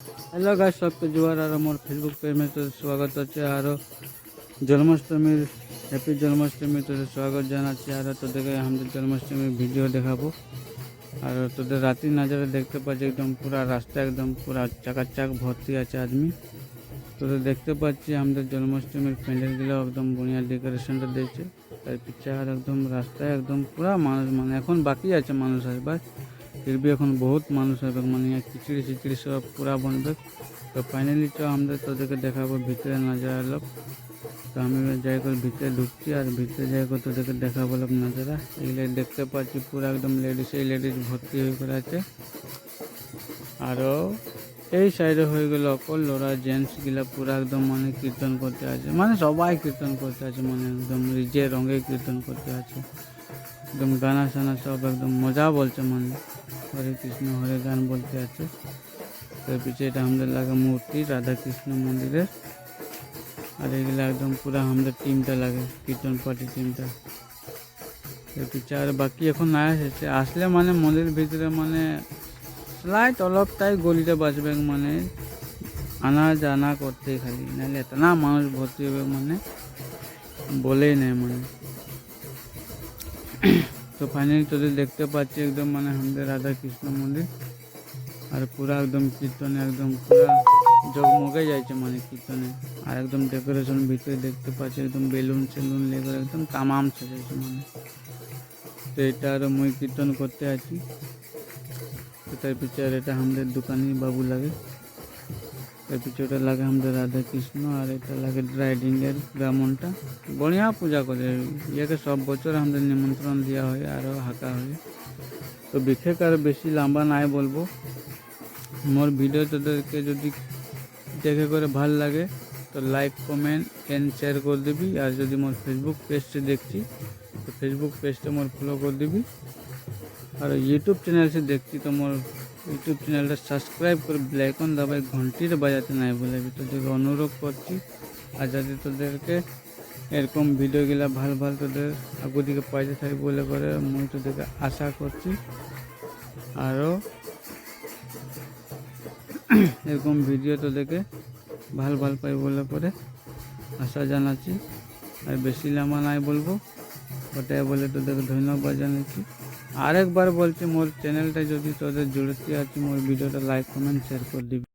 Hello guys, सबके जुआर और मोर फेसबुक पेज में तो स्वागत अच्छे और जन्माष्टमी हैप्पी जन्माष्टमी तो स्वागत জানাচ্ছি। আর তোদেরকে আমাদের জন্মাষ্টমীর ভিডিও দেখাবো। আর তোদের রাতের নজারা দেখতে পাচ্ছি, একদম পুরা রাস্তা একদম পুরা চাকাচাক ভর্তি আছে আদমি। তোদের দেখতে পাচ্ছি আমাদের জন্মাষ্টমীর প্যান্ডেলগুলো একদম বড়িয়া ডেকোরেশনটা দিয়েছে। তার পিছে আর একদম রাস্তায় একদম পুরা মানুষ, মানে এখন বাকি আছে মানুষ আসবার, फिर भी এখন বহুত মানুষ হবে, মানে খিচড়ি খিচড়ি সব পুরা বনবে। তো ফাইনালি তো আমরা তোদেরকে দেখাবো ভিতরে নজারা লোক। তো আমি যাই করে ভিতরে ঢুকছি আর ভিতরে যাই করে তোদেরকে দেখাবো লোক নজারা। এগুলো দেখতে পাচ্ছি পুরা একদম লেডিস ভর্তি হয়ে করে আছে। আরও এই সাইডে হয়ে গেল অকল লোরা জেন্টসগুলা পুরা একদম মানে কীর্তন করতে আছে, মানে সবাই কীর্তন করতে আছে, মানে একদম রিজে রঙে কীর্তন করতে আছে, একদম গানা সানা সব একদম মজা বলছে, মানে হরে কৃষ্ণ হরে গান বলতে আছে। তার পিছিয়ে এটা আমাদের লাগে মূর্তি রাধা কৃষ্ণ মন্দিরের। আর এগুলো একদম পুরা আমাদের টিমটা লাগে, কীর্তন পার্টি টিমটা। এর পিছিয়ে আর বাকি এখন না এসেছে, আসলে মানে মন্দিরের ভিতরে মানে স্লাইট অলপটাই গলিটা বাঁচবে, মানে আনা জানা করতে খালি, নাহলে এত না মানুষ ভর্তি হবে, মানে বলেই নেই মানে। তো ফাইনালি তোদের দেখতে পাচ্ছি একদম মানে আমাদের রাধা কৃষ্ণ মন্দির। আর পুরা একদম কীর্তনে একদম পুরা জগমগে যাইছে মানে কীর্তনে। আর একদম ডেকোরেশন ভিতরে দেখতে পাচ্ছি একদম বেলুন সেলুন লেগে একদম তামাম সেজেছে মানে। তো এটা আরও মুই কীর্তন করতে আছি। তো তার পিছিয়ে আর এটা আমাদের দোকানি বাবু লাগে। তার পিছিয়ে ওটা লাগে আমাদের রাধা কৃষ্ণ, আর এটা লাগে রাইডিংয়ের ব্রাহ্মণটা। বড়িয়া পূজা করে ইয়াকে সব বছর আমাদের নিমন্ত্রণ দেওয়া হয় আরও হাঁকা হয়। তো বিশেষ আর বেশি লম্বা নাই বলবো। মোর ভিডিও তোদেরকে যদি দেখে করে ভাল লাগে তো লাইক কমেন্ট এন্ড শেয়ার করে দিবি। আর যদি মোর ফেসবুক পেজটা দেখছি তো ফেসবুক পেজটা মোর ফলো করে দিবি। আর ইউটিউব চ্যানেল से দেখছি তো মোর ইউটিউব চ্যানেলটা সাবস্ক্রাইব করে বেল আইকন দাবাই ঘন্টিটা বাজাতে নাই বলবি, তোদেরকে অনুরোধ করছি। আর যদি তোদেরকে এরকম ভিডিওগুলা ভাল ভাল তোদের আগু দিকে পাইতে থাকি বলে করে মুই তোদেরকে আশা করছি। আরও এরকম ভিডিও তোদেরকে ভাল ভাল পাই বলে করে আশা জানাচ্ছি। আর বেশি লম্বা নাই বলবো, ওটাই বলে তোদেরকে ধন্যবাদ জানাচ্ছি। আরেকবার বলছি মোর চ্যানেলটা যদি তোদের জুড়তে আছে মোর ভিডিওটা লাইক কমেন্ট শেয়ার করে দিবি।